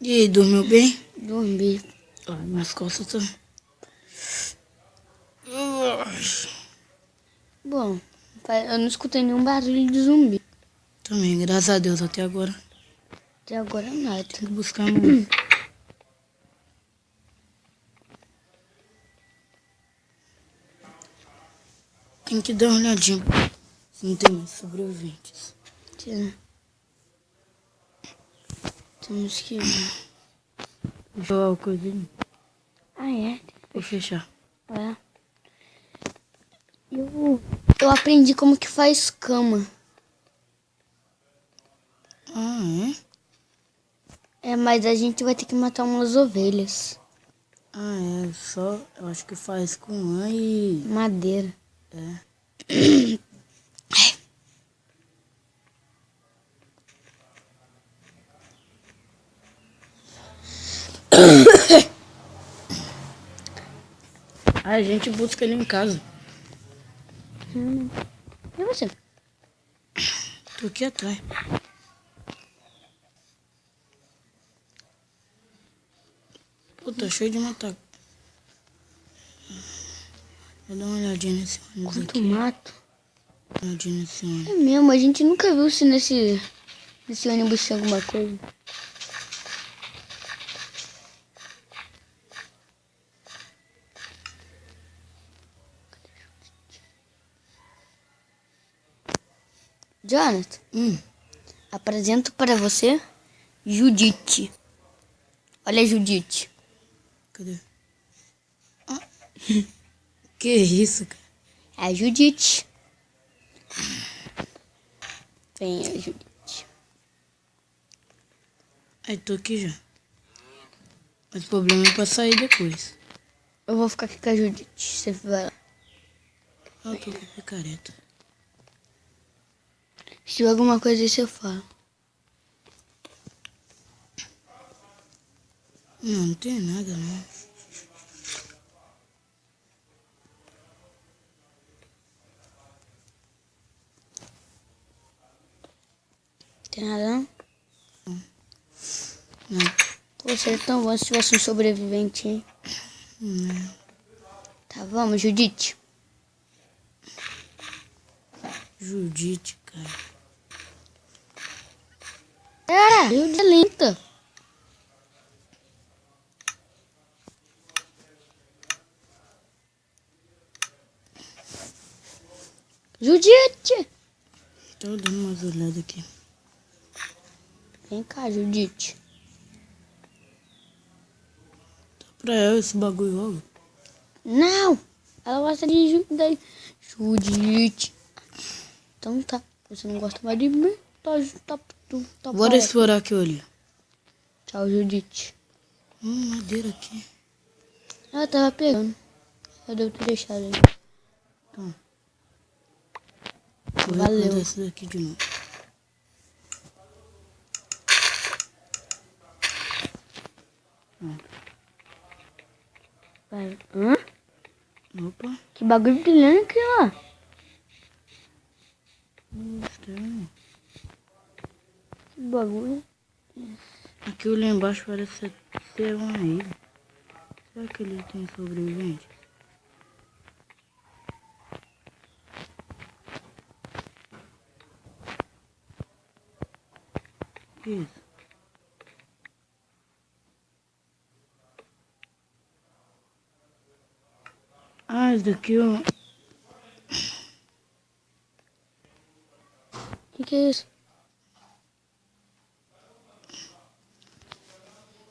E aí, dormiu bem? Dormi. Ai, minhas costas estão... Bom, eu não escutei nenhum barulho de zumbi. Também, graças a Deus, até agora. Até agora nada. Tem que buscar mais. Tem que dar uma olhadinha se não tem mais sobreviventes. Temos que... Deixa eu ver a coisinha. Ah, é? Vou fechar. É. Eu aprendi como que faz cama. Ah, é? É, mas a gente vai ter que matar umas ovelhas. Ah, é. Só, eu acho que faz com lã e... Madeira. É. A gente busca ele em casa. E você? Tô aqui atrás. Pô, tá cheio de matar. Vou dar uma olhadinha nesse ônibus Quanto aqui. mato? Uma olhadinha nesse ônibus. É mesmo, a gente nunca viu se nesse ônibus tinha alguma coisa. Jonathan, apresento para você Judite. Olha a Judite. Cadê? Ah. Que isso, cara? É a Judite. Vem a Judite. Aí, tô aqui já. Mas o problema é pra sair depois. Eu vou ficar aqui com a Judite. Você vai lá. Ah, eu tô com picareta. Se tiver alguma coisa aí, você fala. Não tem nada, não. Tem nada não? Não. Pô, seria tão bom se tivesse um sobrevivente, hein? Não. Tá, vamos, Judite. Judite, cara. Cara, Judite é lenta. Judite! Tô dando umas olhadas aqui. Vem cá, Judite. Tá pra ela esse bagulho logo. Não! Ela gosta de Judite. Então tá. Você não gosta mais de mim? Tá Bora para. explorar aqui, olha. Tchau, Judite. Madeira aqui. Ela tava pegando. Eu devo ter deixado aí. Então. Valeu. Vou esse daqui de novo. Vai. Hã? Opa. Que bagulho brilhando aqui, ó. Estranho. Que bagulho. Aqui lá embaixo parece ser uma ilha. Será que ele tem sobrevivente? Que isso? Ah, esse daqui é o... Que é isso?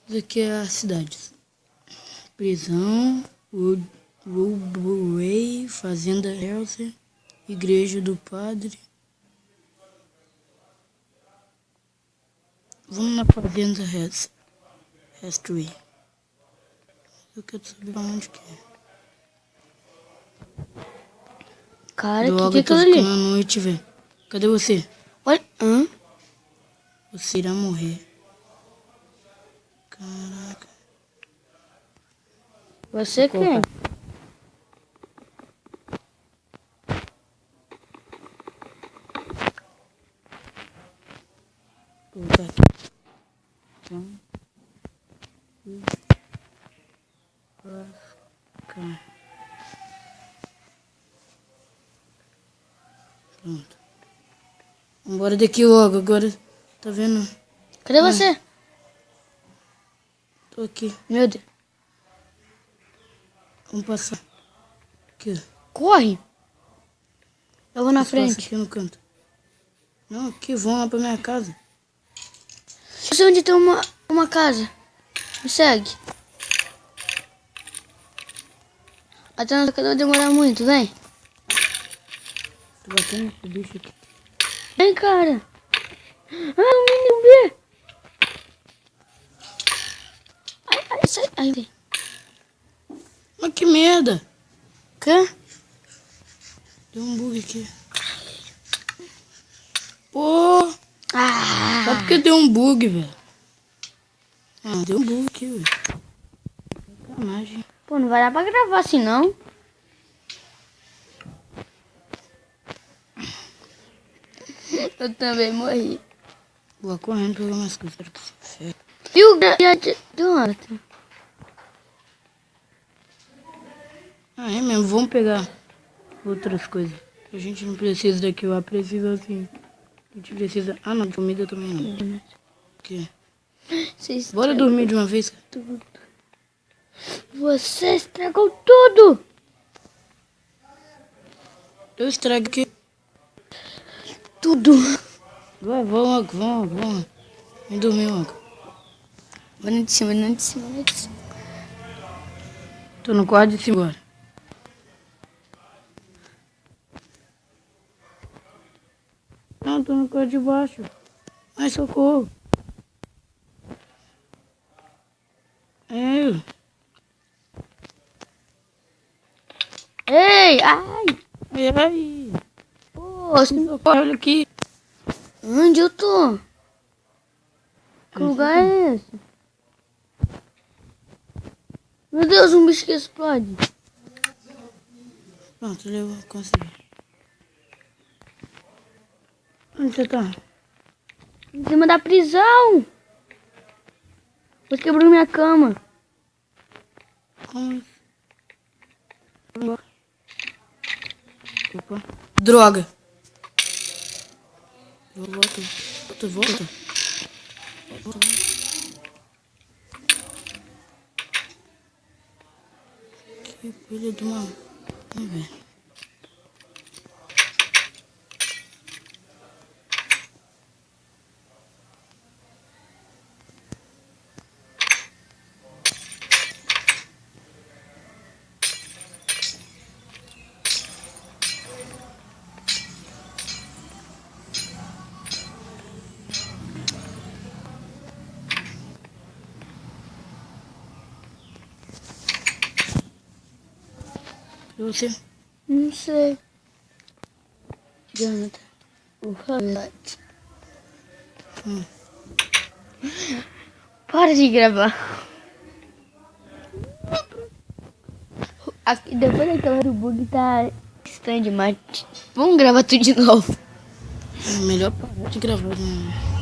Esse daqui é a cidade. Prisão, Woodbury, Fazenda Elsa, Igreja do Padre. Vamos na Fazenda Hestry. Eu quero saber onde que é. Cara, Droga, que é tô aquilo ficando ali? à noite, velho. Cadê você? Olha. Hã? Você irá morrer. Caraca. Você quem? Vou colocar aqui. Então, se lascar. Pronto. Vambora daqui logo, agora. Tá vendo? Cadê você? Tô aqui. Meu Deus. Vamos passar. Aqui, ó. Corre. Eu vou na Passa frente. aqui no canto. Não, aqui, vão lá pra minha casa. Eu sei onde tem uma casa. Me segue. Até na casa vai demorar muito, vem. Tô batendo esse bicho aqui. Vem, cara. Ah, o menino B. Ai, sai. Ai, vem. Mas que merda! Quê? Deu um bug aqui. Pô! Ah. Só porque deu um bug, velho. Ah, deu um bug aqui, velho. Sacanagem. Pô, não vai dar pra gravar assim, não. Eu também morri. Vou correndo pegar minhas coisas. Quero que se ferre. Viu? Deu uma. Ah, é mesmo. Vamos pegar outras coisas. A gente não precisa daquilo lá. Precisa assim. A gente precisa... Ah, não. De comida também não. O quê? Você Bora estragou dormir de uma vez, cara. tudo. Você estragou tudo. Eu estrago aqui. Tudo. Vai, vamos logo. Vem dormir logo. Vai no de cima, não de cima, não de cima. Tô no quarto de cima agora. Não, tô no quarto de baixo. Ai, socorro. É eu. Ei, ai. E aí? Pô, você... Socorro, olha aqui. onde eu tô? Que lugar é esse? Meu Deus, um bicho que explode. Pronto, levou, consegui. Onde você tá? Em cima da prisão. Você quebrou minha cama. Como? Opa. Droga. Volta. Que filho de uma... Vamos ver. E você? Não sei. Jonathan. O Hamlet. Para de gravar. Aqui, depois daquela do bug tá estranho demais. Vamos gravar tudo de novo. É melhor parar de gravar, né?